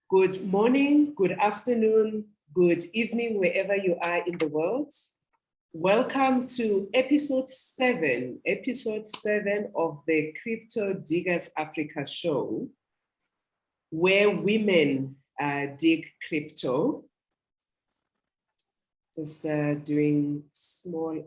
Good morning, good afternoon, good evening, wherever you are in the world. Welcome to episode 7 of the Crypto Diggers Africa show, where women dig crypto. Just doing small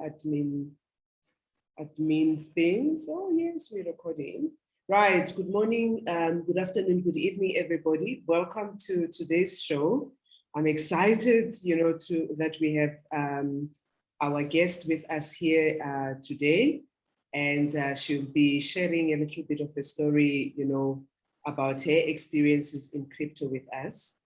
admin things. Oh yes, we're recording. Right, good morning, good afternoon, good evening, everybody. Welcome to today's show. I'm excited, that we have our guest with us here today, and she'll be sharing a little bit of a story, about her experiences in crypto with us.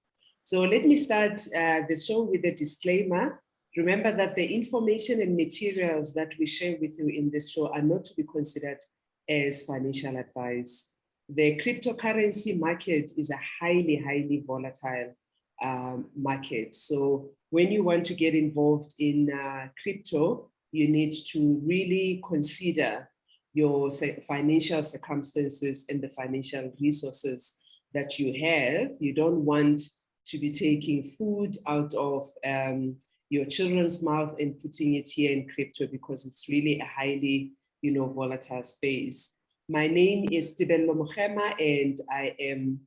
So let me start the show with a disclaimer. Remember that the information and materials that we share with you in this show are not to be considered as financial advice. The cryptocurrency market is a highly volatile market. So when you want to get involved in crypto, you need to really consider your financial circumstances and the financial resources that you have. You don't want to be taking food out of your children's mouth and putting it here in crypto, because it's really a highly volatile space. My name is Tibello Mochema, and I am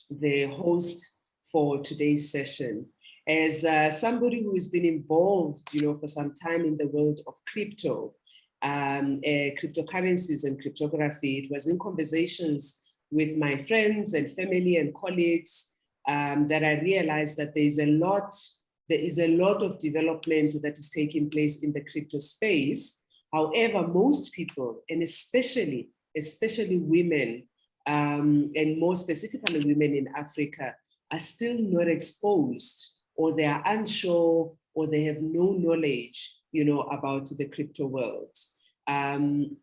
the host for today's session. As somebody who has been involved, for some time in the world of crypto, cryptocurrencies and cryptography, it was in conversations with my friends and family and colleagues that I realized that there is a lot of development that is taking place in the crypto space. However, most people, and especially women, and more specifically women in Africa, are still not exposed, or they are unsure, or they have no knowledge, about the crypto world. And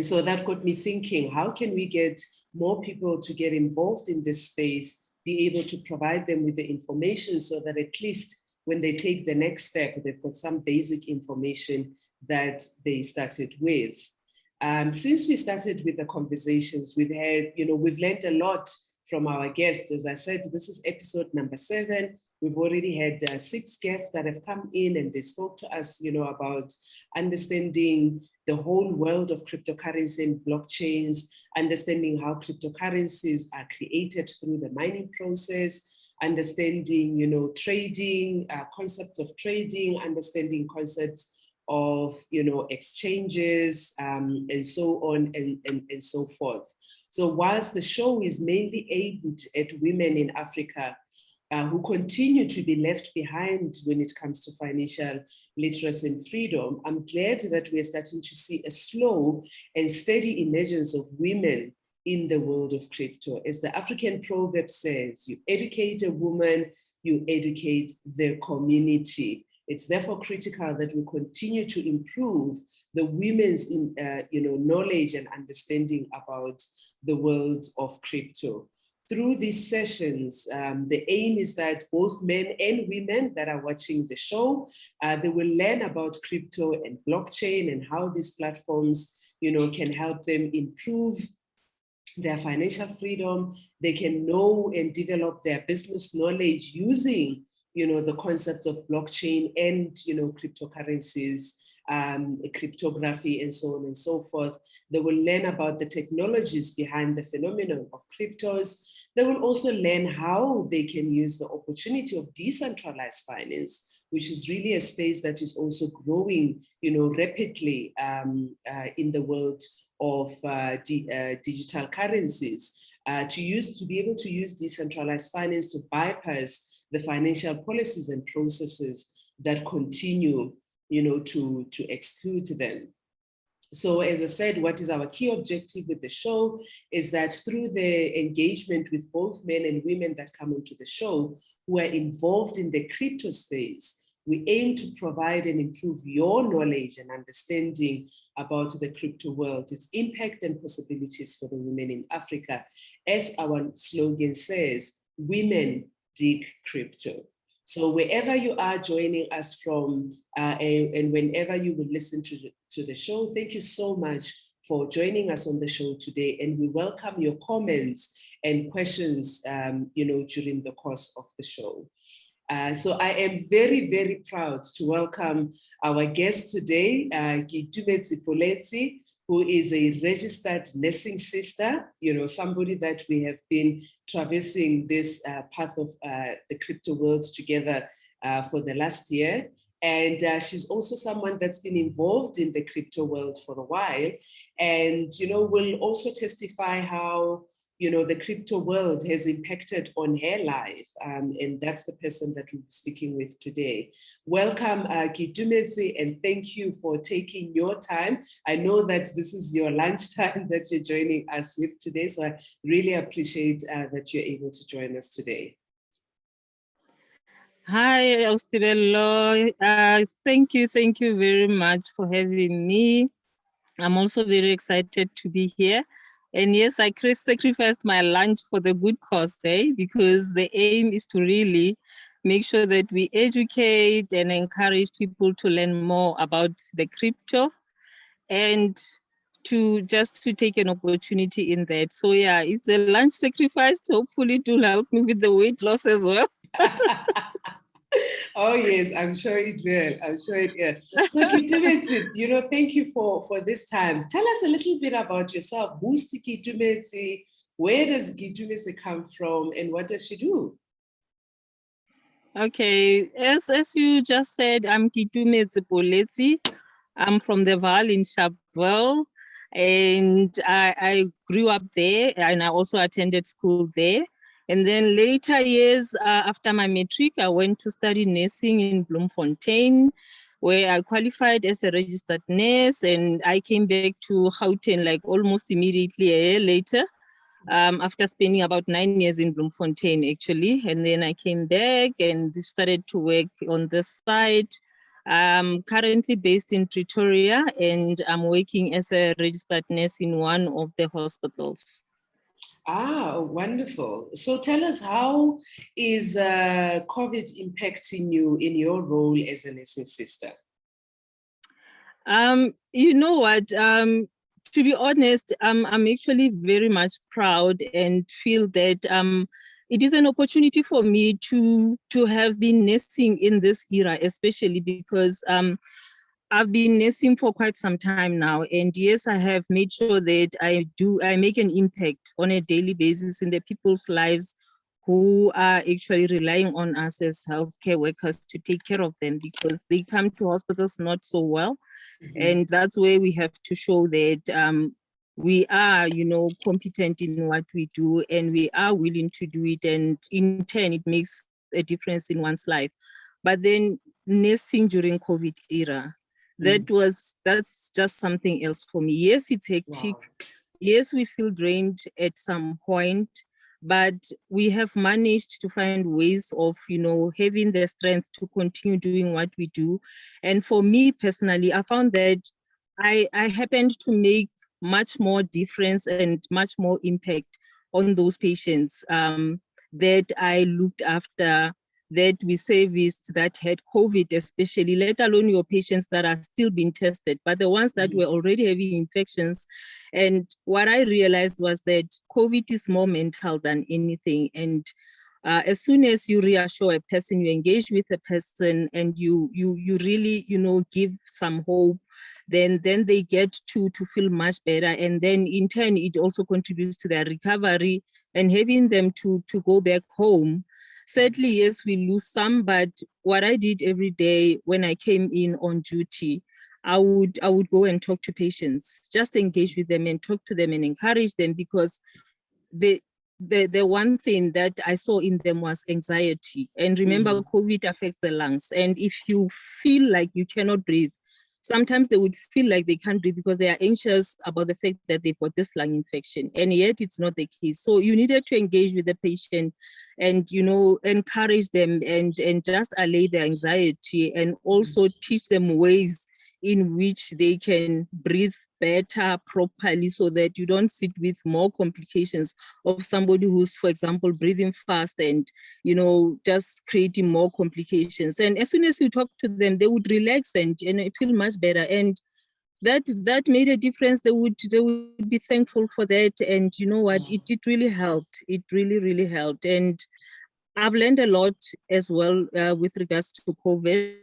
so that got me thinking, how can we get more people to get involved in this space, be able to provide them with the information so that at least when they take the next step, they've got some basic information that they started with. Since we started with the conversations, we've learned a lot from our guests. As I said, this is episode number 7. We've already had 6 guests that have come in, and they spoke to us, about understanding the whole world of cryptocurrency and blockchains, understanding how cryptocurrencies are created through the mining process, understanding, trading, concepts of trading, understanding concepts of, exchanges, and so on and so forth. So whilst the show is mainly aimed at women in Africa who continue to be left behind when it comes to financial literacy and freedom, I'm glad that we're starting to see a slow and steady emergence of women in the world of crypto. As the African proverb says, you educate a woman, you educate the community. It's therefore critical that we continue to improve the women's knowledge and understanding about the world of crypto. Through these sessions, the aim is that both men and women that are watching the show, they will learn about crypto and blockchain and how these platforms can help them improve their financial freedom. They can know and develop their business knowledge using the concepts of blockchain and cryptocurrencies, cryptography, and so on and so forth. They will learn about the technologies behind the phenomenon of cryptos. They will also learn how they can use the opportunity of decentralized finance, which is really a space that is also growing rapidly in the world of digital currencies, to be able to use decentralized finance to bypass the financial policies and processes that continue to exclude them. So as I said, what is our key objective with the show is that through the engagement with both men and women that come onto the show who are involved in the crypto space, we aim to provide and improve your knowledge and understanding about the crypto world, its impact and possibilities for the women in Africa. As our slogan says, women dig crypto. So wherever you are joining us from, and whenever you will listen to the show, thank you so much for joining us on the show today, and we welcome your comments and questions, during the course of the show. So I am very, very proud to welcome our guest today, Keitumetsi Poletsi, who is a registered nursing sister, somebody that we have been traversing this path of the crypto world together for the last year. And she's also someone that's been involved in the crypto world for a while. And, will also testify how the crypto world has impacted on her life. And that's the person that we'll be speaking with today. Welcome, Keitumetsi, and thank you for taking your time. I know that this is your lunchtime that you're joining us with today, so I really appreciate that you're able to join us today. Hi, Austirello. Thank you very much for having me. I'm also very excited to be here. And yes, I sacrificed my lunch for the good cause, because the aim is to really make sure that we educate and encourage people to learn more about the crypto and to take an opportunity in that. So yeah, it's a lunch sacrifice. Hopefully it will help me with the weight loss as well. Oh yes, I'm sure it will. I'm sure it will. So Keitumetsi, thank you for this time. Tell us a little bit about yourself. Who's Keitumetsi? Where does Keitumetsi come from, and what does she do? Okay, as you just said, I'm Keitumetsi Poletsi. I'm from the Val in Sharpeville, and I grew up there, and I also attended school there. And then later years, after my matric, I went to study nursing in Bloemfontein, where I qualified as a registered nurse, and I came back to Gauteng like almost immediately a year later. After spending about 9 years in Bloemfontein, actually. And then I came back and started to work on this side. I'm currently based in Pretoria, and I'm working as a registered nurse in one of the hospitals. Ah, wonderful. So tell us, how is COVID impacting you in your role as a nursing sister? You know what? To be honest, I'm actually very much proud and feel that it is an opportunity for me to have been nursing in this era, especially because I've been nursing for quite some time now. And yes, I have made sure that I make an impact on a daily basis in the people's lives who are actually relying on us as healthcare workers to take care of them, because they come to hospitals not so well. Mm-hmm. And that's where we have to show that we are, competent in what we do, and we are willing to do it. And in turn, it makes a difference in one's life. But then nursing during COVID era, that's just something else for me. Yes, it's hectic. Wow. Yes, we feel drained at some point, but we have managed to find ways of, having the strength to continue doing what we do. And for me personally, I found that I happened to make much more difference and much more impact on those patients that I looked after, that we serviced, that had COVID especially, let alone your patients that are still being tested, but the ones that were already having infections. And what I realized was that COVID is more mental than anything. And as soon as you reassure a person, you engage with a person, and you really, give some hope, then they get to feel much better. And then in turn, it also contributes to their recovery and having them to go back home. Sadly, yes, we lose some, but what I did every day when I came in on duty, I would go and talk to patients, just engage with them and talk to them and encourage them, because the one thing that I saw in them was anxiety. And remember, COVID affects the lungs. And if you feel like you cannot breathe, sometimes they would feel like they can't breathe because they are anxious about the fact that they've got this lung infection. And yet it's not the case. So you needed to engage with the patient and, encourage them and just allay their anxiety, and also teach them ways in which they can breathe better, properly, so that you don't sit with more complications of somebody who's, for example, breathing fast and, just creating more complications. And as soon as you talk to them, they would relax and feel much better. And that made a difference. They would be thankful for that. And you know what, it really helped. It really helped. And I've learned a lot as well with regards to COVID.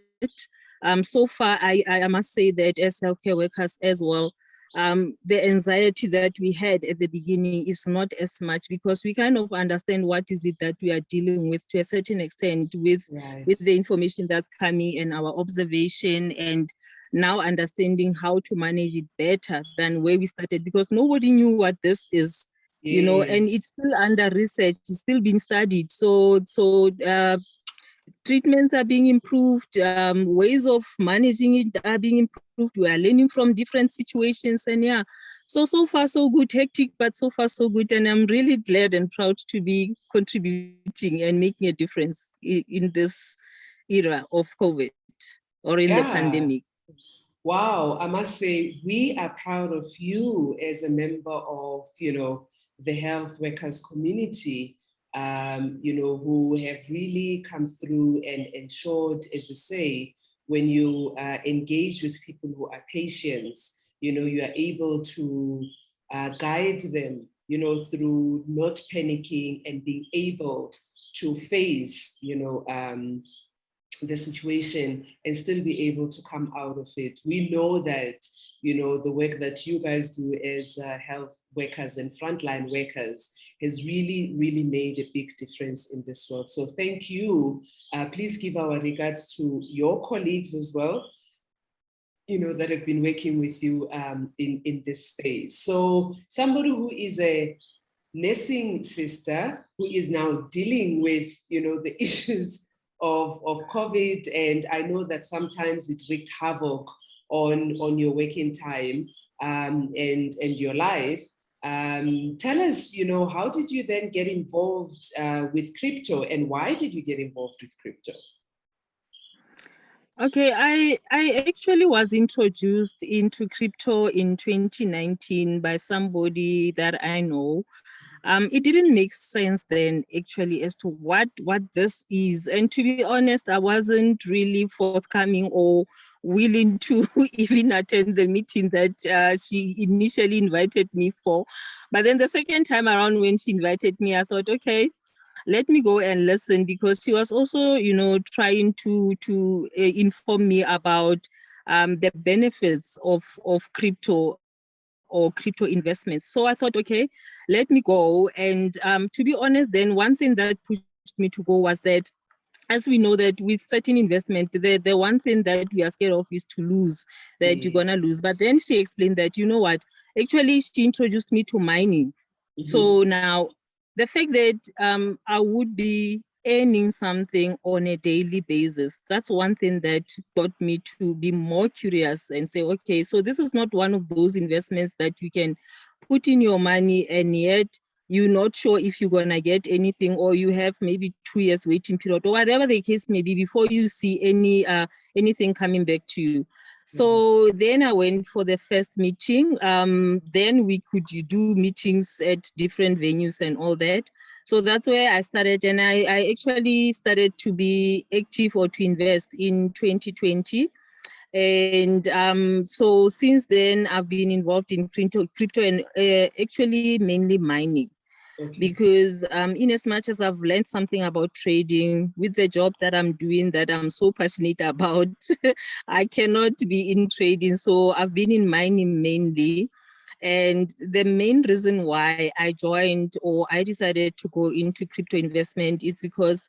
So far, I must say that as healthcare workers as well, the anxiety that we had at the beginning is not as much, because we kind of understand what is it that we are dealing with to a certain extent with the information that's coming and our observation, and now understanding how to manage it better than where we started, because nobody knew what this is. You know, and it's still under research, it's still being studied. So treatments are being improved, ways of managing it are being improved. We are learning from different situations, and yeah, so far so good. Hectic, but so far so good. And I'm really glad and proud to be contributing and making a difference in this era of COVID or in the pandemic. Wow, I must say we are proud of you as a member of, the health workers community, who have really come through and ensured, as you say, when you engage with people who are patients, you are able to guide them, through not panicking and being able to face, the situation and still be able to come out of it. We know that, the work that you guys do as health workers and frontline workers has really made a big difference in this world. So thank you. Please give our regards to your colleagues as well, that have been working with you in this space. So somebody who is a nursing sister who is now dealing with, the issues of COVID, and I know that sometimes it wreaked havoc on your working time and your life. Tell us, how did you then get involved with crypto, and why did you get involved with crypto? Okay, I actually was introduced into crypto in 2019 by somebody that I know. It didn't make sense then actually as to what this is. And to be honest, I wasn't really forthcoming or willing to even attend the meeting that she initially invited me for. But then the second time around when she invited me, I thought, okay, let me go and listen, because she was also, trying to inform me about the benefits of crypto or crypto investments. So I thought, okay, let me go. And to be honest, then one thing that pushed me to go was that, as we know that with certain investment, the one thing that we are scared of is to lose, that you're gonna lose. But then she explained that, you know what, actually she introduced me to mining. So now the fact that I would be earning something on a daily basis, that's one thing that got me to be more curious and say, okay, so this is not one of those investments that you can put in your money and yet you're not sure if you're gonna get anything, or you have maybe 2 years waiting period, or whatever the case may be, before you see anything coming back to you. So then I went for the first meeting. Then we could do meetings at different venues and all that. So that's where I started, and I actually started to be active or to invest in 2020. And so since then, I've been involved in crypto and actually mainly mining. Because in as much as I've learned something about trading with the job that I'm doing, that I'm so passionate about, I cannot be in trading. So I've been in mining mainly. And the main reason why I joined or I decided to go into crypto investment is because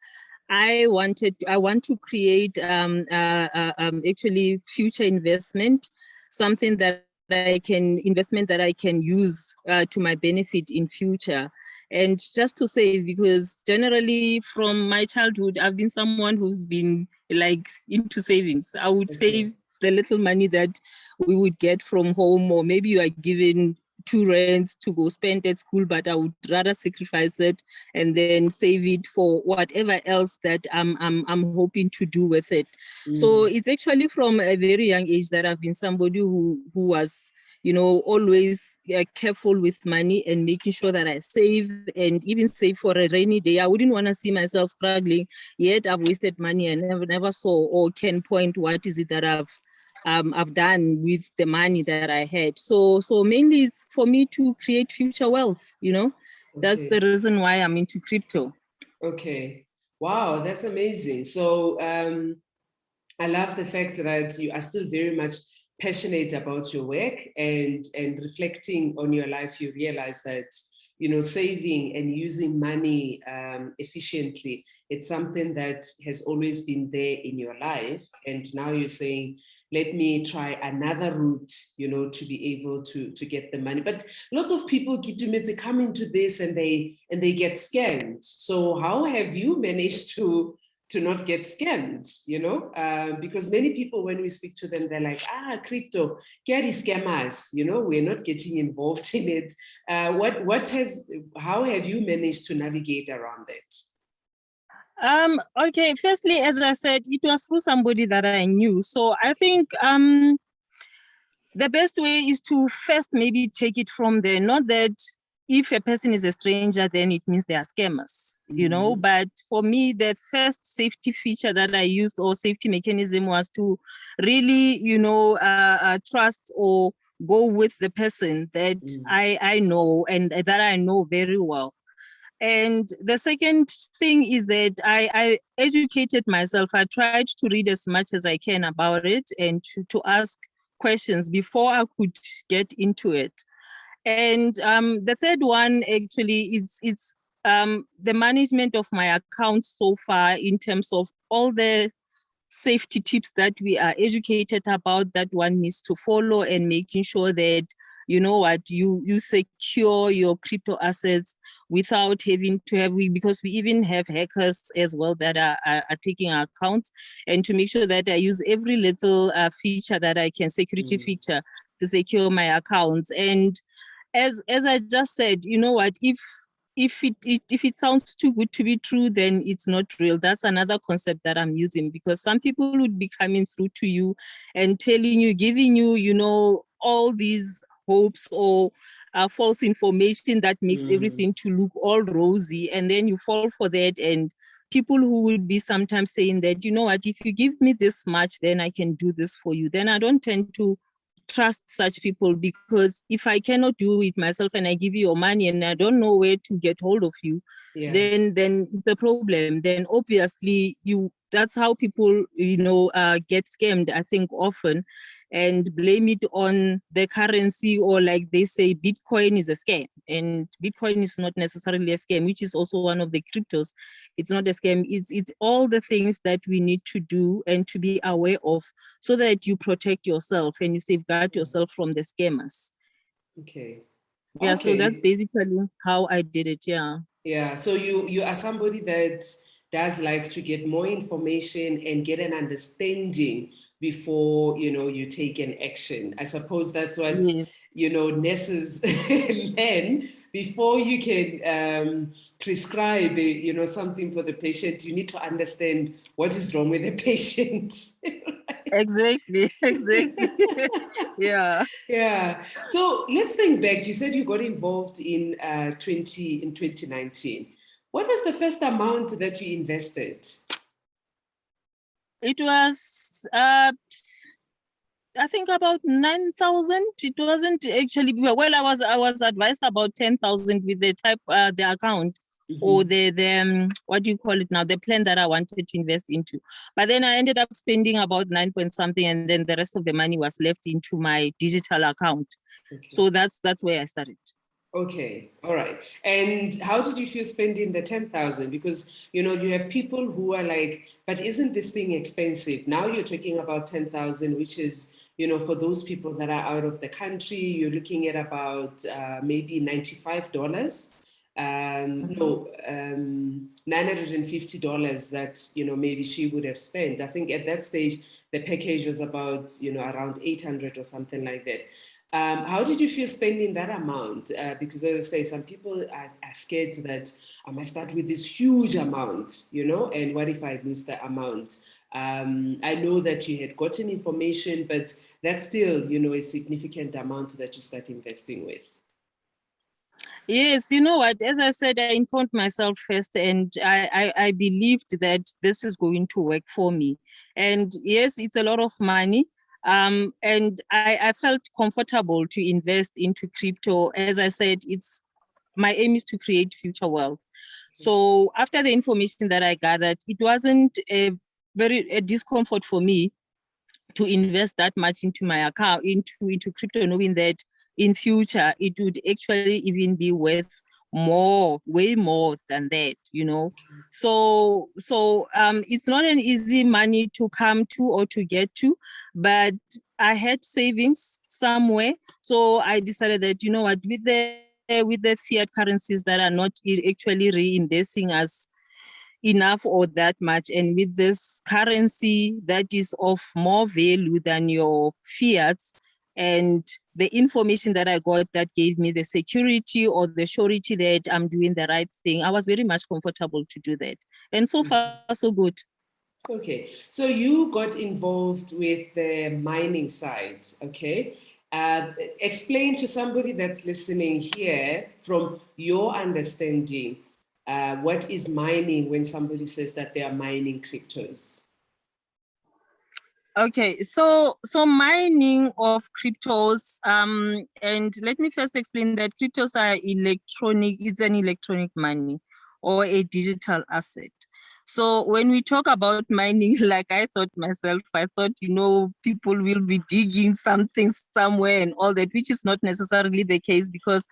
I want to create actually future investment, something that investment that I can use to my benefit in future. And just to say, because generally from my childhood, I've been someone who's been like into savings. I would save the little money that we would get from home, or maybe you are given 2 rands to go spend at school, but I would rather sacrifice it and then save it for whatever else that I'm hoping to do with it. So it's actually from a very young age that I've been somebody who was, always careful with money and making sure that I save, and even save for a rainy day. I wouldn't want to see myself struggling, yet I've wasted money and never saw or can point what is it that I've done with the money that I had. So mainly it's for me to create future wealth, you know. That's the Okay. reason why I'm into crypto. Okay. Wow, that's amazing. So I love the fact that you are still very much passionate about your work, and reflecting on your life, you realize that, you know, saving and using money efficiently, it's something that has always been there in your life. And now you're saying, let me try another route, you know, to be able to get the money. But lots of people, Keitumetsi, come into this and they get scammed. So how have you managed to not get scammed, you know, because many people, when we speak to them, they're like, crypto, carry scammers, you know, we're not getting involved in it. How have you managed to navigate around it? Okay, firstly, as I said, it was through somebody that I knew. So I think the best way is to first maybe take it from there. Not that if a person is a stranger, then it means they are scammers, you know. But for me, the first safety feature that I used, or safety mechanism, was to really, you know, trust or go with the person that I know and that I know very well. And the second thing is that I educated myself. I tried to read as much as I can about it, and to ask questions before I could get into it. And the third one actually it's the management of my account so far, in terms of all the safety tips that we are educated about, that one needs to follow, and making sure that, you know what, you secure your crypto assets without having to have, because we even have hackers as well that are taking our accounts, and to make sure that I use every little feature that I can, security feature, to secure my accounts. And as I just said, you know what, if it sounds too good to be true, then it's not real. That's another concept that I'm using, because some people would be coming through to you and telling you, giving you, you know, all these hopes or false information that makes everything to look all rosy, and then you fall for that. And people who would be sometimes saying that, you know what, if you give me this much, then I can do this for you. Then I don't tend to trust such people, because if I cannot do it myself and I give you your money and I don't know where to get hold of you, then the problem, then obviously that's how people, you know, get scammed, I think, often, and blame it on the currency, or like they say, Bitcoin is a scam. And Bitcoin is not necessarily a scam, which is also one of the cryptos. It's not a scam. It's all the things that we need to do and to be aware of, so that you protect yourself and you safeguard yourself from the scammers. Okay. Yeah, so that's basically how I did it. Yeah. Yeah. So you are somebody that does like to get more information and get an understanding before, you know, you take an action. I suppose that's what, Yes. you know, nurses learn before you can prescribe, you know, something for the patient. You need to understand what is wrong with the patient. Exactly. Exactly. Yeah. Yeah. So let's think back. You said you got involved in 2019. What was the first amount that you invested? It was I think about 9,000. It wasn't actually, well, I was advised about 10,000 with the type the account, or the what do you call it now, the plan that I wanted to invest into. But then I ended up spending about 9 point something, and then the rest of the money was left into my digital account. Okay. So that's where I started. Okay, all right. And how did you feel spending the 10,000? Because, you know, you have people who are like, but isn't this thing expensive? Now you're talking about 10,000, which is, you know, for those people that are out of the country, you're looking at about maybe $95. No, $950 that, you know, maybe she would have spent. I think at that stage, the package was about, you know, around 800 or something like that. How did you feel spending that amount? Because as I say, some people are scared that I must start with this huge amount, you know, and what if I lose the amount? I know that you had gotten information, but that's still, you know, a significant amount that you start investing with. Yes, you know what, as I said, I informed myself first, and I believed that this is going to work for me. And yes, it's a lot of money. And I felt comfortable to invest into crypto. As I said, my aim is to create future wealth. So after the information that I gathered, it wasn't a discomfort for me to invest that much into my account, into crypto, knowing that in future it would actually even be worth more, way more than that, you know. So it's not an easy money to come to or to get to, but I had savings somewhere. So I decided that, you know what, with the fiat currencies that are not actually reinvesting us enough or that much, and with this currency that is of more value than your fiats, and the information that I got that gave me the security or the surety that I'm doing the right thing, I was very much comfortable to do that. And so far, so good. Okay, so you got involved with the mining side, okay? Explain to somebody that's listening here from your understanding, what is mining when somebody says that they are mining cryptos? Okay, so mining of cryptos, and let me first explain that cryptos are electronic, it's an electronic money or a digital asset. So when we talk about mining, like I thought, you know, people will be digging something somewhere and all that, which is not necessarily the case, because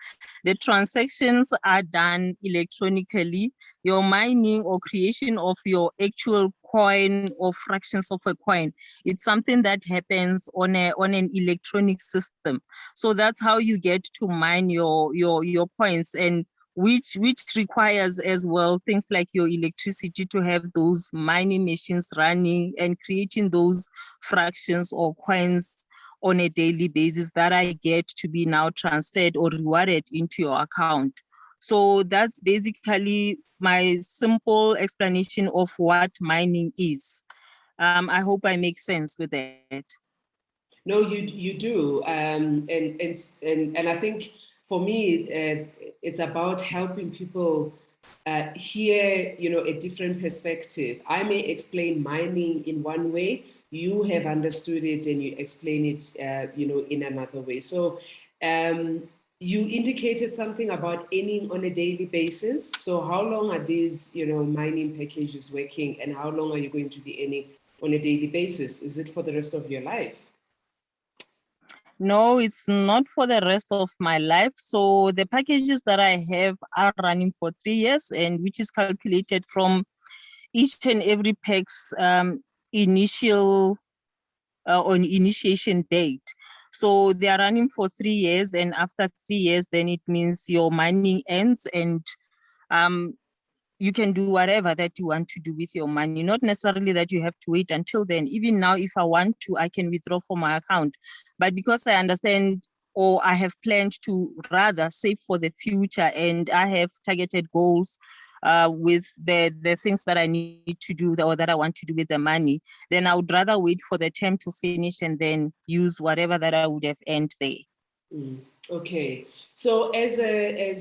the transactions are done electronically. Your mining or creation of your actual coin or fractions of a coin, it's something that happens on an electronic system. So that's how you get to mine your coins, and which requires as well things like your electricity to have those mining machines running and creating those fractions or coins on a daily basis that I get to be now transferred or rewarded into your account. So that's basically my simple explanation of what mining is. I hope I make sense with that. No, you do, and I think for me, it's about helping people hear, you know, a different perspective. I may explain mining in one way, you have understood it, and you explain it, you know, in another way. So, you indicated something about earning on a daily basis. So, how long are these, you know, mining packages working, and how long are you going to be earning on a daily basis? Is it for the rest of your life? No, it's not for the rest of my life. So the packages that I have are running for 3 years, and which is calculated from each and every pack's initial on initiation date. So they are running for 3 years, and after 3 years, then it means your mining ends, and um, you can do whatever that you want to do with your money. Not necessarily that you have to wait until then. Even now, if I want to, I can withdraw from my account. But because I understand, or I have planned to rather save for the future, and I have targeted goals with the things that I need to do or that I want to do with the money, then I would rather wait for the term to finish and then use whatever that I would have earned there. Okay, so as a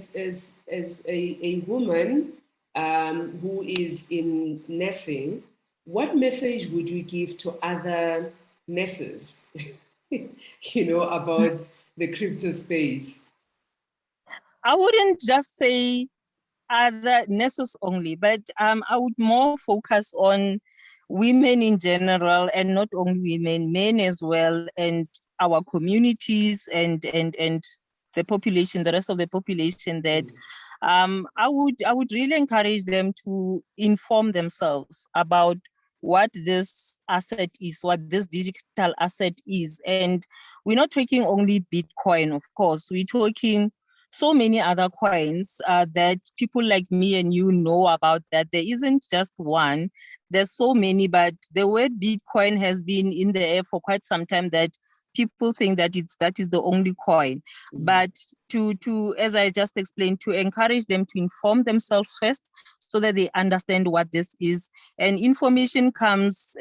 woman who is in nursing, what message would you give to other nurses, you know, about the crypto space? I wouldn't just say other nurses only, but I would more focus on women in general, and not only women, men as well, and our communities and the population, the rest of the population, that I would really encourage them to inform themselves about what this asset is, what this digital asset is. And we're not talking only Bitcoin, of course, we're talking so many other coins that people like me and you know about, that there isn't just one, there's so many, but the word Bitcoin has been in the air for quite some time, that people think that that is the only coin. But to as I just explained, to encourage them to inform themselves first, so that they understand what this is. And information comes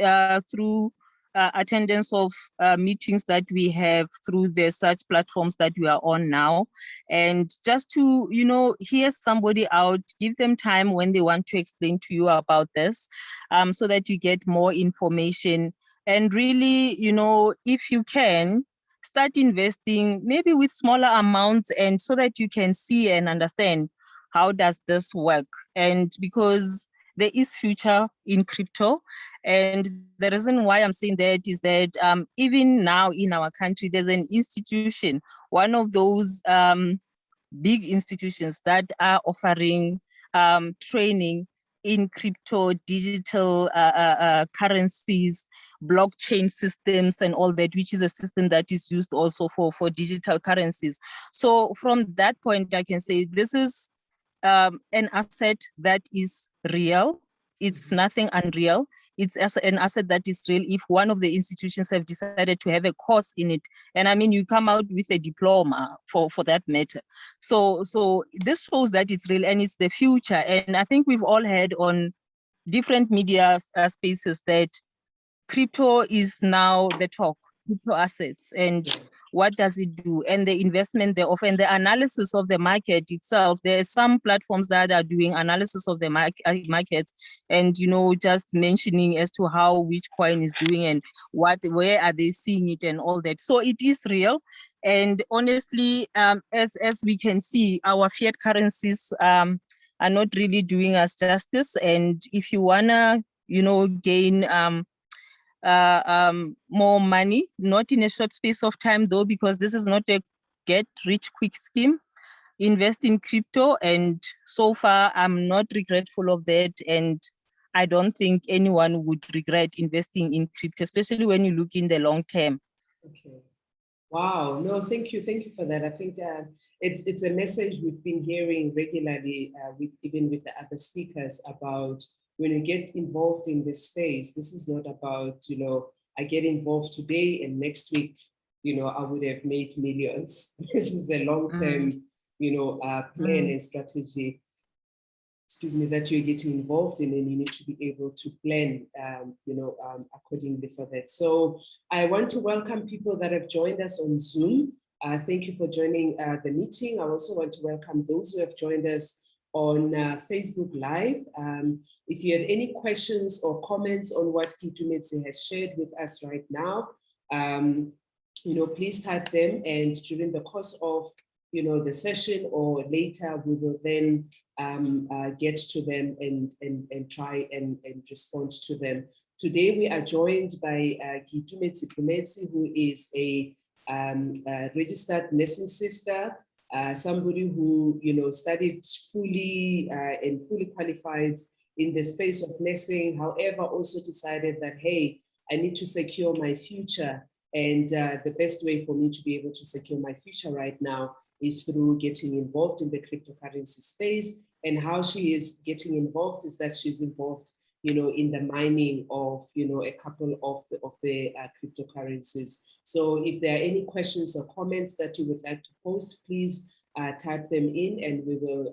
through attendance of meetings that we have through the search platforms that we are on now, and just to, you know, hear somebody out, give them time when they want to explain to you about this, so that you get more information And really, you know, if you can, start investing maybe with smaller amounts, and so that you can see and understand how does this work. And because there is future in crypto, and the reason why I'm saying that is that even now in our country, there's an institution, one of those big institutions that are offering training in crypto, digital currencies, blockchain systems, and all that, which is a system that is used also for digital currencies. So from that point, I can say this is an asset that is real. It's nothing unreal. It's as an asset that is real if one of the institutions have decided to have a course in it. And I mean, you come out with a diploma for that matter. So this shows that it's real and it's the future. And I think we've all heard on different media spaces that crypto is now the talk, crypto assets, and what does it do, and the investment they offer, and the analysis of the market itself. There are some platforms that are doing analysis of the markets, and you know, just mentioning as to how which coin is doing and where are they seeing it and all that. So it is real. And honestly, as we can see, our fiat currencies are not really doing us justice. And if you wanna, you know, gain more money, not in a short space of time though, because this is not a get rich quick scheme. Invest in crypto, and so far I'm not regretful of that, and I don't think anyone would regret investing in crypto, especially when you look in the long term. Okay. Wow. No, thank you for that. I think it's a message we've been hearing regularly even with the other speakers about when you get involved in this space. This is not about, you know, I get involved today and next week, you know, I would have made millions. This is a long-term, you know, plan and strategy, excuse me, that you're getting involved in, and you need to be able to plan, you know, accordingly for that. So I want to welcome people that have joined us on Zoom. Thank you for joining the meeting. I also want to welcome those who have joined us on Facebook Live. If you have any questions or comments on what Keitumetsi has shared with us right now, you know, please type them, and during the course of, you know, the session or later, we will then get to them and try and respond to them. Today, we are joined by Keitumetsi Poletsi, who is a registered nursing sister, somebody who, you know, studied fully and fully qualified in the space of nursing, however, also decided that, hey, I need to secure my future. And the best way for me to be able to secure my future right now is through getting involved in the cryptocurrency space. And how she is getting involved is that she's involved, you know, in the mining of, you know, a couple of the cryptocurrencies. So if there are any questions or comments that you would like to post, please type them in and we will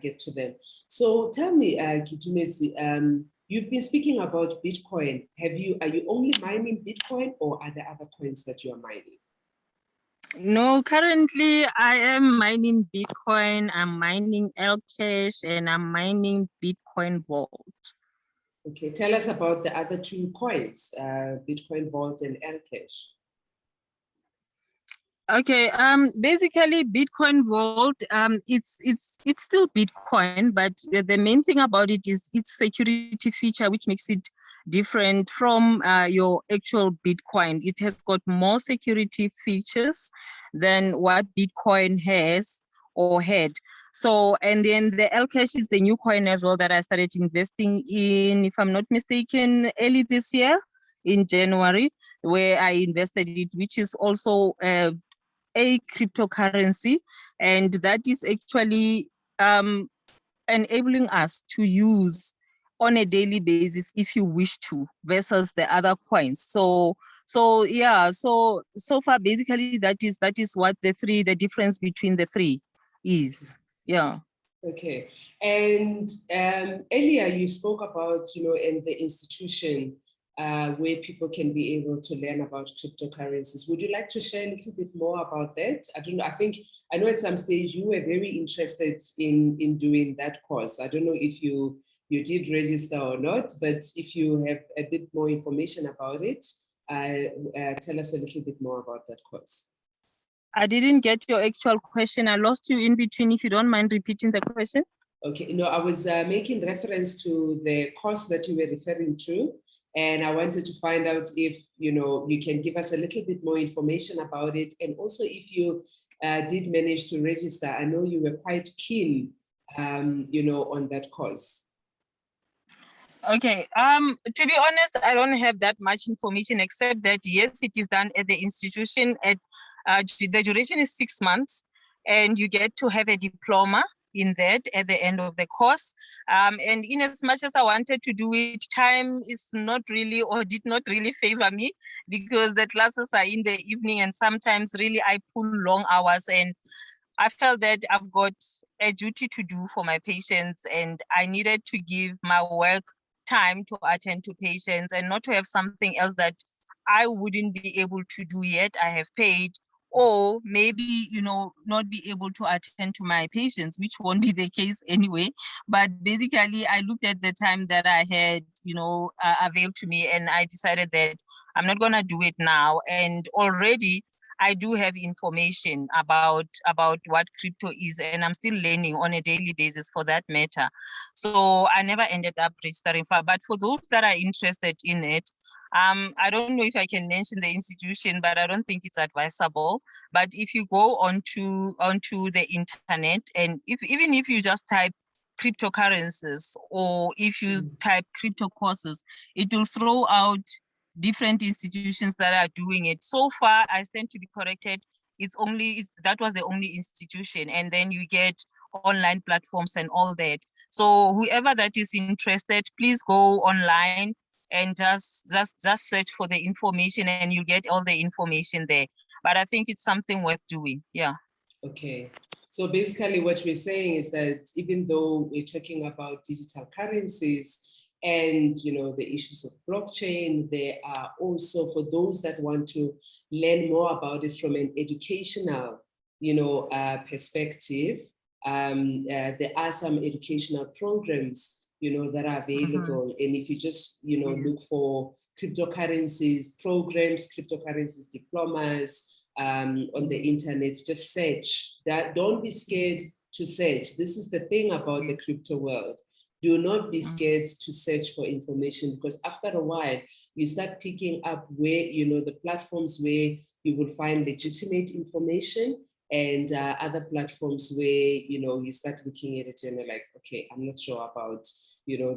get to them. So tell me, Keitumetsi, you've been speaking about Bitcoin. Are you only mining Bitcoin, or are there other coins that you are mining? No, currently I am mining Bitcoin, I'm mining Lcash, and I'm mining Bitcoin Vault. Okay, tell us about the other two coins, Bitcoin Vault and Lcash. Okay, basically Bitcoin Vault, it's still Bitcoin, but the main thing about it is its security feature, which makes it different from your actual Bitcoin. It has got more security features than what Bitcoin has or had. So, and then the Lcash is the new coin as well that I started investing in, if I'm not mistaken, early this year in January, where I invested it, which is also a cryptocurrency, and that is actually enabling us to use on a daily basis if you wish to, versus the other coins. So yeah, so far basically that is what the difference between the three is. Yeah. Okay, and earlier you spoke about, you know, in the institution where people can be able to learn about cryptocurrencies. Would you like to share a little bit more about that? I don't know. I know at some stage you were very interested in doing that course. I don't know if you you did register or not, but if you have a bit more information about it, tell us a little bit more about that course. I didn't get your actual question. I lost you in between. If you don't mind repeating the question. Okay, no, I was making reference to the course that you were referring to, and I wanted to find out if, you can give us a little bit more information about it, and also if you did manage to register. I know you were quite keen, on that course. Okay. To be honest, I don't have that much information except that yes, it is done at the institution. The duration is 6 months, and you get to have a diploma in that at the end of the course. And in as much as I wanted to do it, time is not really, or did not really favor me, because the classes are in the evening, and sometimes really I pull long hours, and I felt that I've got a duty to do for my patients, and I needed to give my work time to attend to patients and not to have something else that I wouldn't be able to do yet. I have paid, or maybe, not be able to attend to my patients, which won't be the case anyway. But basically, I looked at the time that I had, availed to me, and I decided that I'm not going to do it now. And already, I do have information about what crypto is, and I'm still learning on a daily basis for that matter. So I never ended up registering for, but for those that are interested in it, I don't know if I can mention the institution, but I don't think it's advisable. But if you go onto the internet, and even if you just type cryptocurrencies, or if you type crypto courses, it will throw out different institutions that are doing it. So far, I stand to be corrected. That was the only institution, and then you get online platforms and all that. So whoever that is interested, please go online and just search for the information, and you get all the information there. But I think it's something worth doing. Yeah. Okay. So basically what we're saying is that even though we're talking about digital currencies and, the issues of blockchain, there are also, for those that want to learn more about it from an educational, perspective, there are some educational programs, that are available. And if you just, look for cryptocurrencies programs, cryptocurrencies diplomas, on the internet, just search that. Don't be scared to search. This is the thing about the crypto world. Do not be scared to search for information, because after a while, you start picking up where, the platforms where you will find legitimate information, and other platforms where, you start looking at it and you're like, okay, I'm not sure about,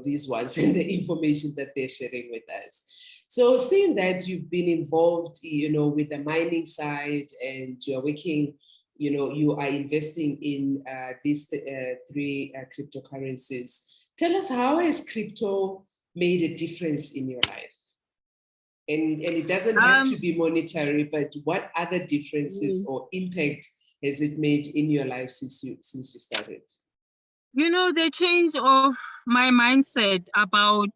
these ones and the information that they're sharing with us. So seeing that you've been involved, with the mining side, and you're working, you are investing in these 3 cryptocurrencies, tell us, how has crypto made a difference in your life? And it doesn't have to be monetary, but what other differences or impact has it made in your life since you started? The change of my mindset about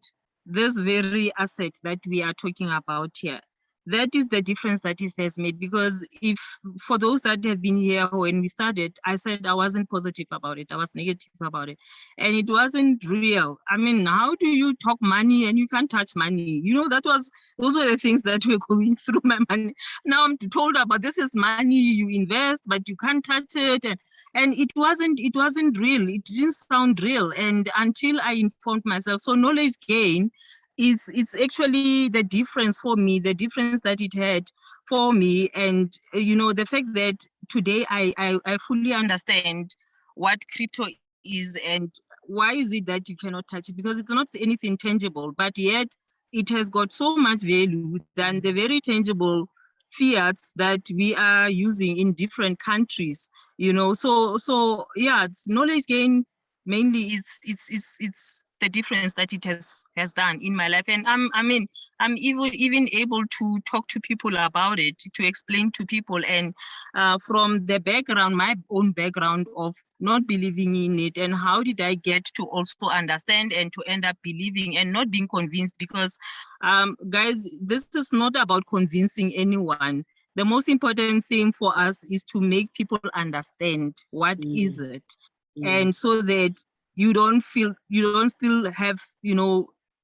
this very asset that we are talking about here, that is the difference that it has made. Because if, for those that have been here when we started, I said I wasn't positive about it, I was negative about it, and it wasn't real. I mean, how do you talk money and you can't touch money? Those were the things that were going through my mind. Now I'm told about, this is money you invest, but you can't touch it, and it wasn't real. It didn't sound real, and until I informed myself. So knowledge gain, it's actually the difference for me, the difference that it had for me. And the fact that today I fully understand what crypto is, and why is it that you cannot touch it, because it's not anything tangible, but yet it has got so much value than the very tangible fiats that we are using in different countries. So yeah, it's knowledge gain mainly. It's the difference that it has done in my life. And I'm even able to talk to people about it, to explain to people. And from the background, my own background of not believing in it, and how did I get to also understand and to end up believing and not being convinced? Because guys, this is not about convincing anyone. The most important thing for us is to make people understand what is it, and so that you don't still have,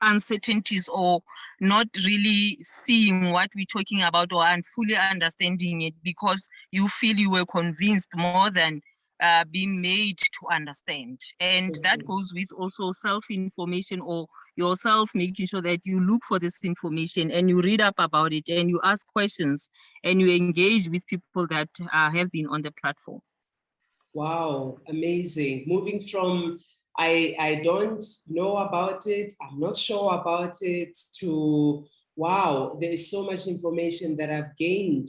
uncertainties or not really seeing what we're talking about or fully understanding it, because you feel you were convinced more than being made to understand. And that goes with also self-information, or yourself making sure that you look for this information and you read up about it and you ask questions and you engage with people that have been on the platform. Wow, amazing. Moving from I don't know about it, I'm not sure about it, to wow, there is so much information that I've gained.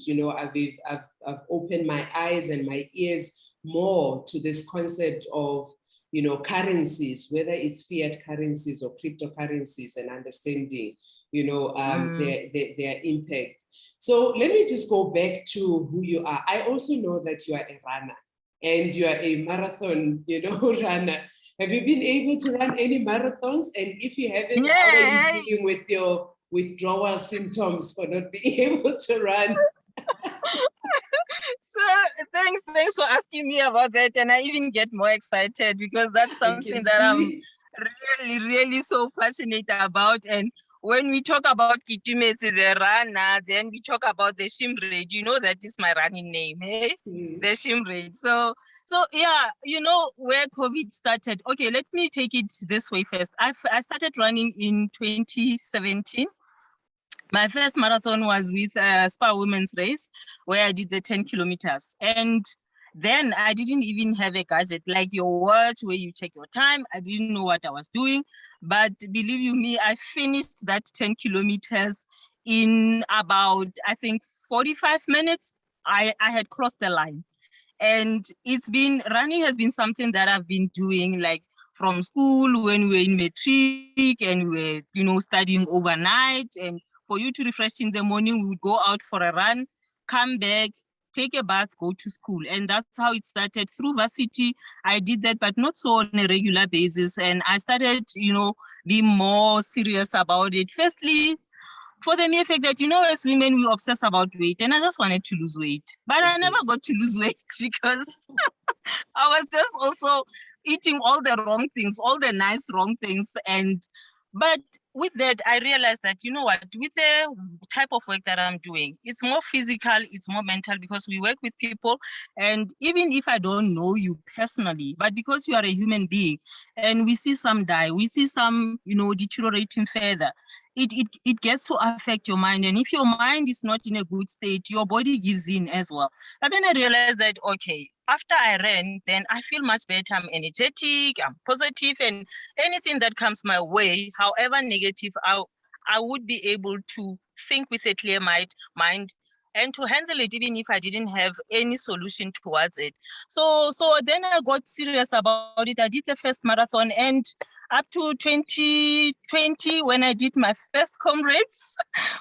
I've opened my eyes and my ears more to this concept of currencies, whether it's fiat currencies or cryptocurrencies, and understanding their impact. So let me just go back to who you are. I also know that you are a runner and you are a marathon runner. Have you been able to run any marathons? And if you haven't, how are you dealing with your withdrawal symptoms for not being able to run? So thanks for asking me about that. And I even get more excited because that's something that I'm really so passionate about. And when we talk about Keitumetsi the runner, then we talk about the Shimraid. That is my running name, hey? Yes. The Shimraid. So yeah, where COVID started. Okay, let me take it this way first. I started running in 2017. My first marathon was with Spa Women's Race, where I did the 10 kilometers. And then I didn't even have a gadget like your watch where you check your time. I didn't know what I was doing. But believe you me, I finished that 10 kilometers in about, I think, 45 minutes. I had crossed the line. And running has been something that I've been doing like from school when we were in matric and we were, studying overnight. And for you to refresh in the morning, we would go out for a run, come back, take a bath, go to school. And that's how it started. Through varsity, I did that, but not so on a regular basis. And I started, being more serious about it. Firstly, for the mere fact that, as women, we obsess about weight, and I just wanted to lose weight. But I never got to lose weight because I was just also eating all the wrong things, all the nice wrong things. But with that, I realized that, with the type of work that I'm doing, it's more physical, it's more mental, because we work with people. And even if I don't know you personally, but because you are a human being and we see some die, we see some, deteriorating further, it gets to affect your mind. And if your mind is not in a good state, your body gives in as well. But then I realized that, okay, after I ran, then I feel much better. I'm energetic, I'm positive, and anything that comes my way, however negative, I would be able to think with a clear mind and to handle it, even if I didn't have any solution towards it. So then I got serious about it. I did the first marathon, and up to 2020, when I did my first comrades,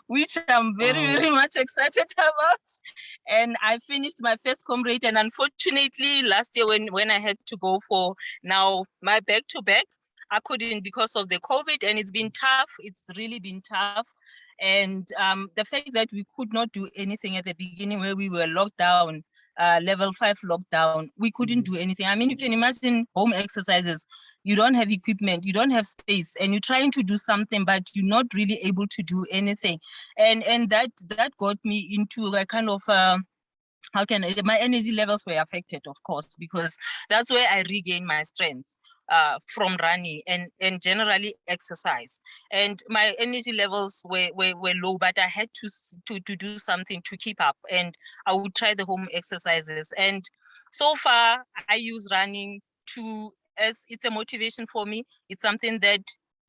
which I'm very much excited about. And I finished my first comrade. And unfortunately, last year when I had to go for now my back-to-back, I couldn't because of the COVID, and it's been tough. It's really been tough. And the fact that we could not do anything at the beginning where we were locked down, level 5 lockdown, we couldn't do anything. I mean, you can imagine home exercises. You don't have equipment, you don't have space, and you're trying to do something, but you're not really able to do anything. And that got me into a kind of my energy levels were affected, of course, because that's where I regained my strength from running and generally exercise. And my energy levels were low, but I had to do something to keep up. And I would try the home exercises. And so far, I use running as it's a motivation for me. It's something that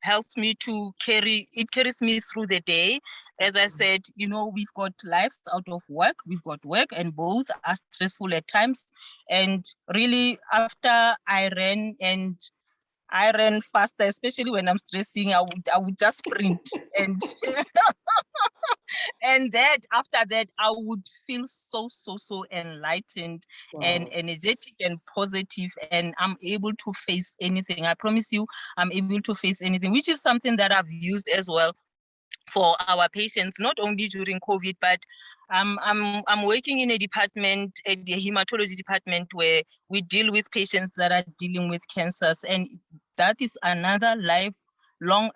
helps me carries me through the day. As I said, we've got lives out of work, we've got work, and both are stressful at times. And really, after I ran faster, especially when I'm stressing, I would just sprint. And and after that, I would feel so enlightened and energetic and positive, and I'm able to face anything. I promise you, I'm able to face anything, which is something that I've used as well for our patients, not only during COVID, but I'm working in a department, the hematology department, where we deal with patients that are dealing with cancers. And that is another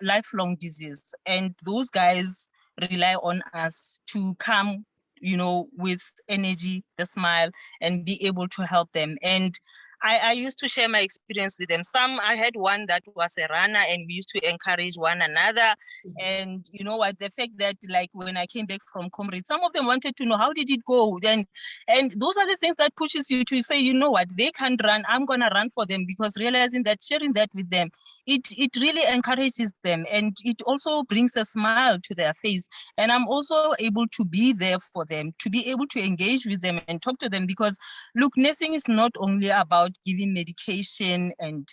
lifelong disease. And those guys rely on us to come, with energy, the smile, and be able to help them. And I used to share my experience with them. I had one that was a runner, and we used to encourage one another. And you know what, the fact that, like, when I came back from Comrade, some of them wanted to know, how did it go? And those are the things that pushes you to say, you know what, they can't run, I'm gonna run for them, because realizing that, sharing that with them, it really encourages them, and it also brings a smile to their face. And I'm also able to be there for them, to be able to engage with them and talk to them, because look, nursing is not only about giving medication and,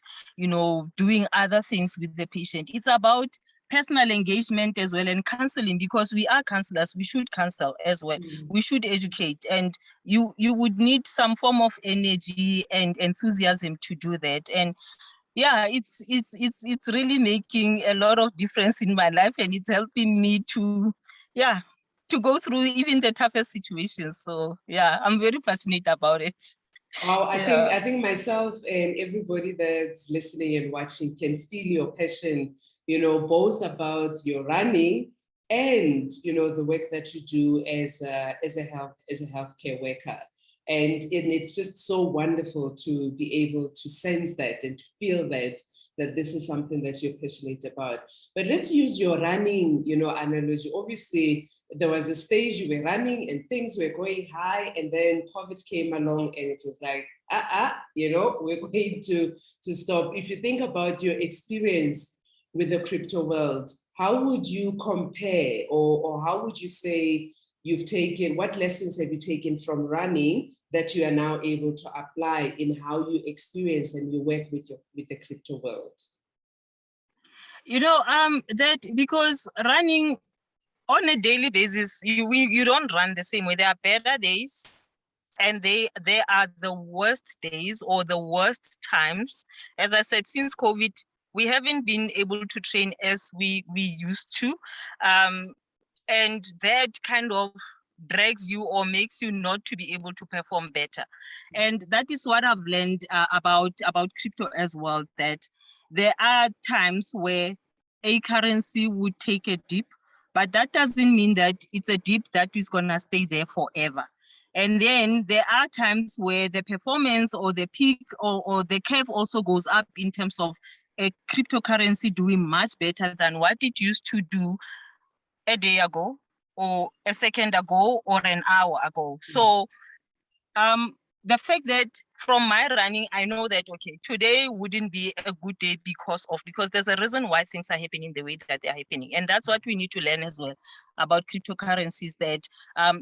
doing other things with the patient. It's about personal engagement as well, and counseling, because we are counselors. We should counsel as well. We should educate, and you would need some form of energy and enthusiasm to do that. And yeah, it's really making a lot of difference in my life, and it's helping me to go through even the toughest situations. So yeah, I'm very passionate about it. Wow, I think myself and everybody that's listening and watching can feel your passion, both about your running and the work that you do as a healthcare worker. And it's just so wonderful to be able to sense that and to feel that this is something that you're passionate about. But let's use your running, analogy. Obviously, there was a stage you were running and things were going high, and then COVID came along and it was like, we're going to stop. If you think about your experience with the crypto world, how would you compare, or how would you say what lessons have you taken from running that you are now able to apply in how you experience and you work with the crypto world? That because running on a daily basis, you don't run the same way. There are better days, and they are the worst days or the worst times. As I said, since COVID, we haven't been able to train as we used to, and that kind of drags you or makes you not to be able to perform better. And that is what I've learned about crypto as well, that there are times where a currency would take a dip, but that doesn't mean that it's a dip that is going to stay there forever. And then there are times where the performance or the peak or the curve also goes up in terms of a cryptocurrency doing much better than what it used to do a day ago or a second ago or an hour ago. So the fact that from my running, I know that, okay, today wouldn't be a good day because there's a reason why things are happening the way that they're happening. And that's what we need to learn as well about cryptocurrencies, that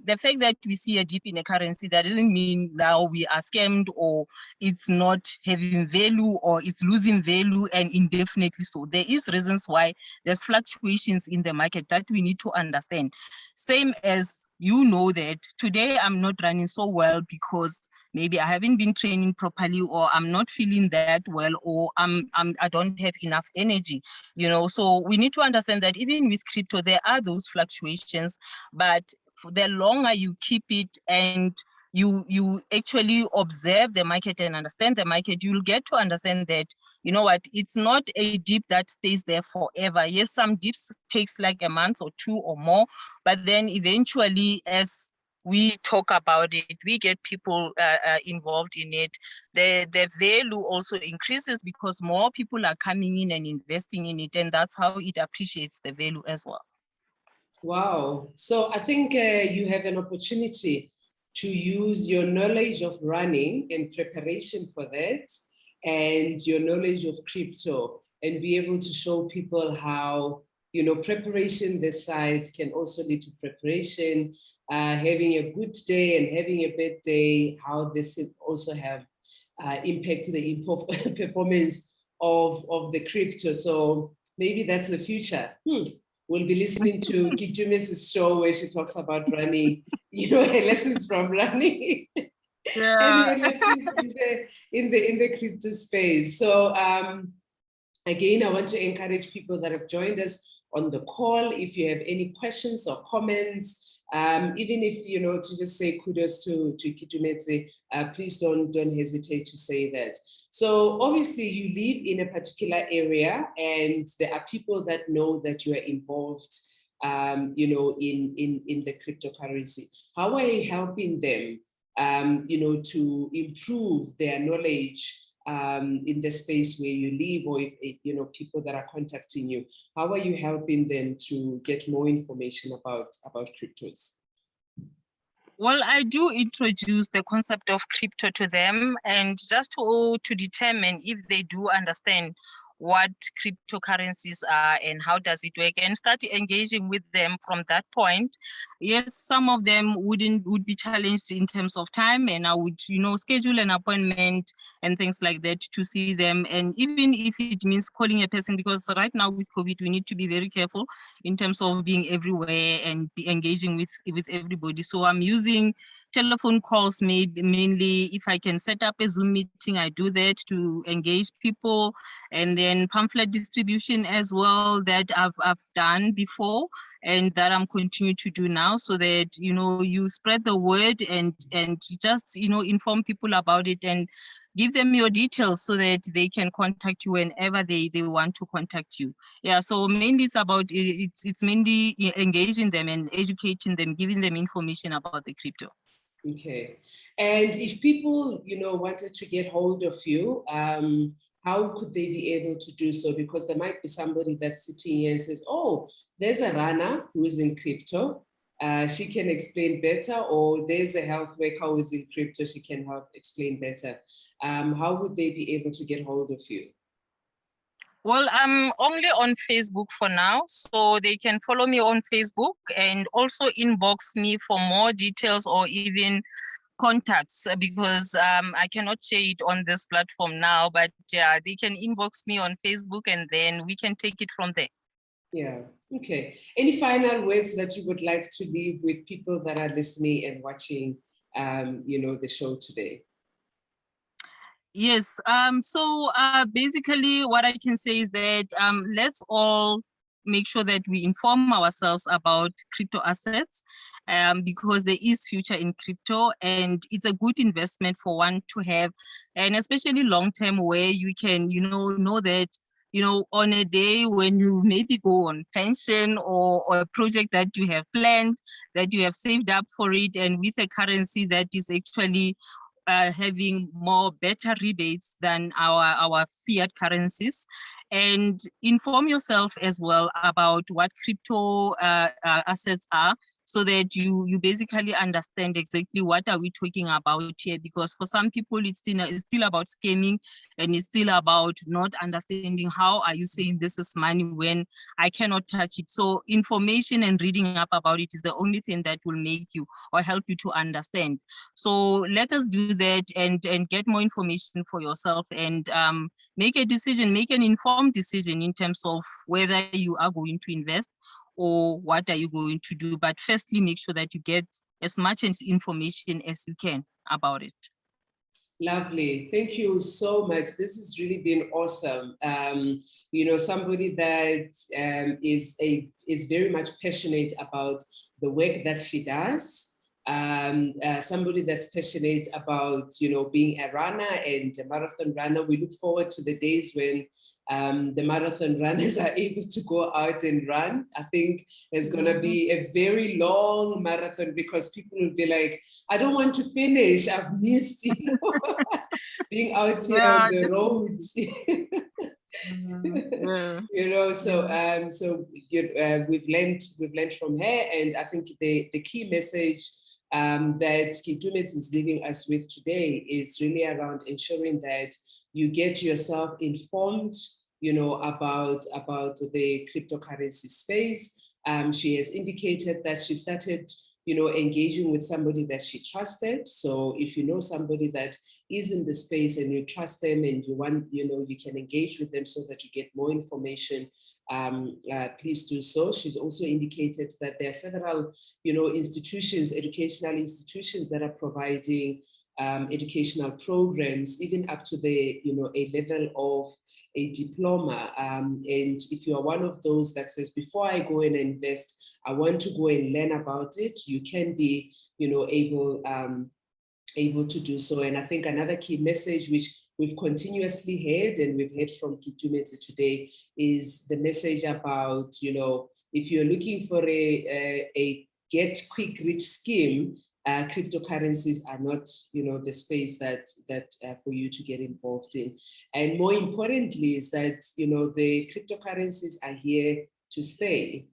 the fact that we see a dip in a currency, that doesn't mean now we are scammed or it's not having value or it's losing value and indefinitely so. There is reasons why there's fluctuations in the market that we need to understand. Same as that today I'm not running so well because maybe I haven't been training properly, or I'm not feeling that well, or I don't have enough energy, So we need to understand that even with crypto, there are those fluctuations, but for the longer you keep it and you actually observe the market and understand the market, you'll get to understand that, it's not a dip that stays there forever. Yes, some dips takes like a month or two or more, but then eventually, as we talk about it, we get people involved in it, the value also increases because more people are coming in and investing in it, and that's how it appreciates the value as well. Wow. So I think you have an opportunity to use your knowledge of running and preparation for that, and your knowledge of crypto, and be able to show people how, preparation this side can also lead to preparation, having a good day and having a bad day, how this also have impacted the performance of the crypto. So maybe that's the future. We'll be listening to Keitumetsi's show where she talks about running, her lessons from running. Yeah. And her lessons in the crypto space. So again, I want to encourage people that have joined us on the call. If you have any questions or comments, Even if, you know, to just say kudos to Keitumetsi, please don't hesitate to say that. So obviously you live in a particular area and there are people that know that you are involved, you know, in the cryptocurrency. How are you helping them, you know, to improve their knowledge in the space where you live, or if, you know, people that are contacting you, how are you helping them to get more information about cryptos? Well, I do introduce the concept of crypto to them, and just to determine if they do understand what cryptocurrencies are and how does it work, and start engaging with them from that point. Yes, some of them would be challenged in terms of time, and I would, you know, schedule an appointment and things like that to see them. And even if it means calling a person, because right now with COVID, we need to be very careful in terms of being everywhere and be engaging with everybody. So I'm using telephone calls, mainly. If I can set up a Zoom meeting, I do that to engage people, and then pamphlet distribution as well, that I've done before and that I'm continuing to do now, so that, you know, you spread the word and just, you know, inform people about it and give them your details so that they can contact you whenever they want to contact you. Yeah, so mainly it's about, it's mainly engaging them and educating them, giving them information about the crypto. Okay. And if people, you know, wanted to get hold of you, how could they be able to do so? Because there might be somebody that's sitting here and says, oh, there's a runner who is in crypto. She can explain better, or there's a health worker who is in crypto. She can help explain better. How would they be able to get hold of you? Well, I'm only on Facebook for now, so they can follow me on Facebook and also inbox me for more details or even contacts, because I cannot share it on this platform now, but yeah, they can inbox me on Facebook and then we can take it from there. Yeah, okay. Any final words that you would like to leave with people that are listening and watching, you know, the show today? Yes, so basically what I can say is that let's all make sure that we inform ourselves about crypto assets, because there is future in crypto and it's a good investment for one to have, and especially long-term, where you can, you know that, you know, on a day when you maybe go on pension or a project that you have planned, that you have saved up for it, and with a currency that is actually having more better rebates than our fiat currencies. And inform yourself as well about what crypto assets are, so that you basically understand exactly what are we talking about here, because for some people it's still about scamming, and it's still about not understanding how are you saying this is money when I cannot touch it. So information and reading up about it is the only thing that will make you or help you to understand. So let us do that and get more information for yourself, and make a decision, make an informed decision in terms of whether you are going to invest or what are you going to do. But firstly, make sure that you get as much information as you can about it. Lovely. Thank you so much. This has really been awesome. You know, somebody that is very much passionate about the work that she does. Somebody that's passionate about, you know, being a runner and a marathon runner. We look forward to the days when the marathon runners are able to go out and run. I think there's going to be a very long marathon, because people will be like, I don't want to finish. I've missed, you know, being out here on the road. You know, so we've learned from her, and I think the key message that Keitumetsi is leaving us with today is really around ensuring that you get yourself informed, you know, about the cryptocurrency space. She has indicated that she started, you know, engaging with somebody that she trusted. So if you know somebody that is in the space and you trust them and you want, you know, you can engage with them so that you get more information, please do so. She's also indicated that there are several, you know, institutions, educational institutions that are providing, educational programs, even up to the, a level of a diploma. And if you are one of those that says, before I go and invest, I want to go and learn about it, you can be, able to do so. And I think another key message, which we've continuously heard, and we've heard from Keitumetsi today, is the message about, if you're looking for a get quick rich scheme, cryptocurrencies are not, the space that for you to get involved in. And more importantly is that, the cryptocurrencies are here to stay.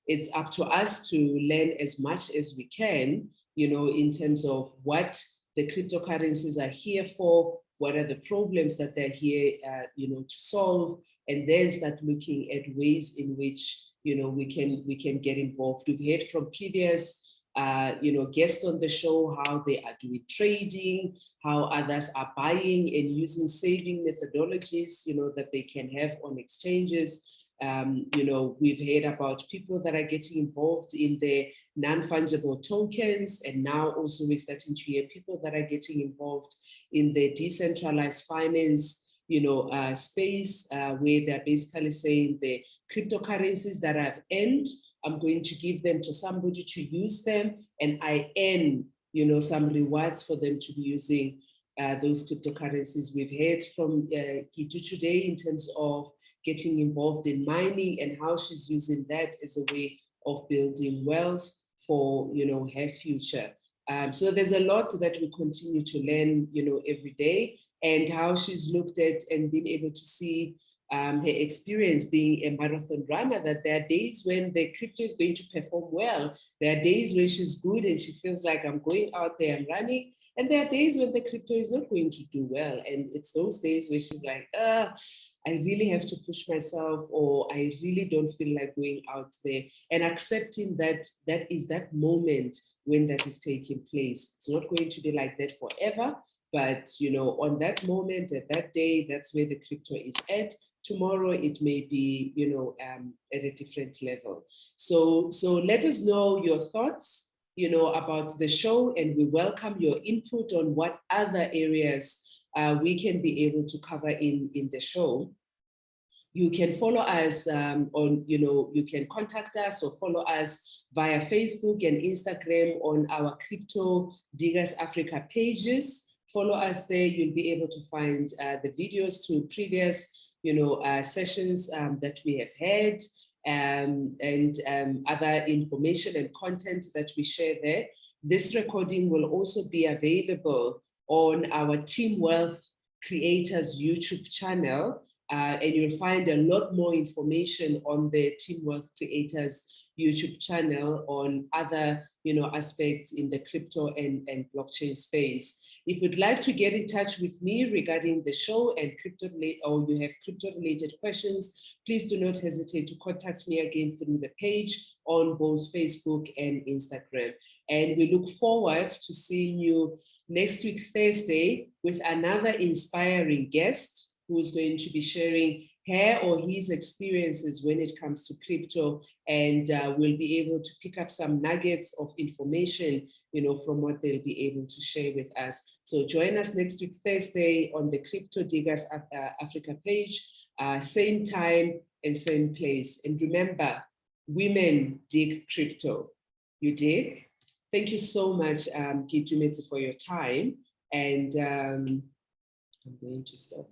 It's up to us to learn as much as we can, in terms of what the cryptocurrencies are here for, what are the problems that they're here, to solve, and then start looking at ways in which, we can get involved. We've heard from previous, guests on the show, how they are doing trading, how others are buying and using saving methodologies, that they can have on exchanges. We've heard about people that are getting involved in the non-fungible tokens, and now also we're starting to hear people that are getting involved in the decentralized finance, space, where they're basically saying the cryptocurrencies that I've earned, I'm going to give them to somebody to use them, and I earn, some rewards for them to be using those cryptocurrencies. We've heard from Kitu today in terms of getting involved in mining and how she's using that as a way of building wealth for, her future. So there's a lot that we continue to learn, every day, and how she's looked at and been able to see her experience being a marathon runner, that there are days when the crypto is going to perform well. There are days when she's good and she feels like, I'm going out there and running. And there are days when the crypto is not going to do well. And it's those days where she's like, I really have to push myself, or I really don't feel like going out there, and accepting that that is that moment when that is taking place. It's not going to be like that forever, but, on that moment, at that day, that's where the crypto is at. Tomorrow, it may be, at a different level. So let us know your thoughts, about the show, and we welcome your input on what other areas we can be able to cover in the show. You can follow us on, you can contact us or follow us via Facebook and Instagram on our Crypto Diggers Africa pages. Follow us there. You'll be able to find the videos to previous, sessions that we have had, and other information and content that we share there. This recording will also be available on our Team Wealth Creators YouTube channel, and you'll find a lot more information on the Team Wealth Creators YouTube channel on other, aspects in the crypto and blockchain space. If you'd like to get in touch with me regarding the show and crypto, or you have crypto-related questions, please do not hesitate to contact me again through the page on both Facebook and Instagram. And we look forward to seeing you next week, Thursday, with another inspiring guest who is going to be sharing her or his experiences when it comes to crypto, and we'll be able to pick up some nuggets of information, from what they'll be able to share with us. So join us next week, Thursday, on the Crypto Diggers Africa page, same time and same place. And remember, women dig crypto. You dig? Thank you so much, Keitumetsi, for your time. And I'm going to stop.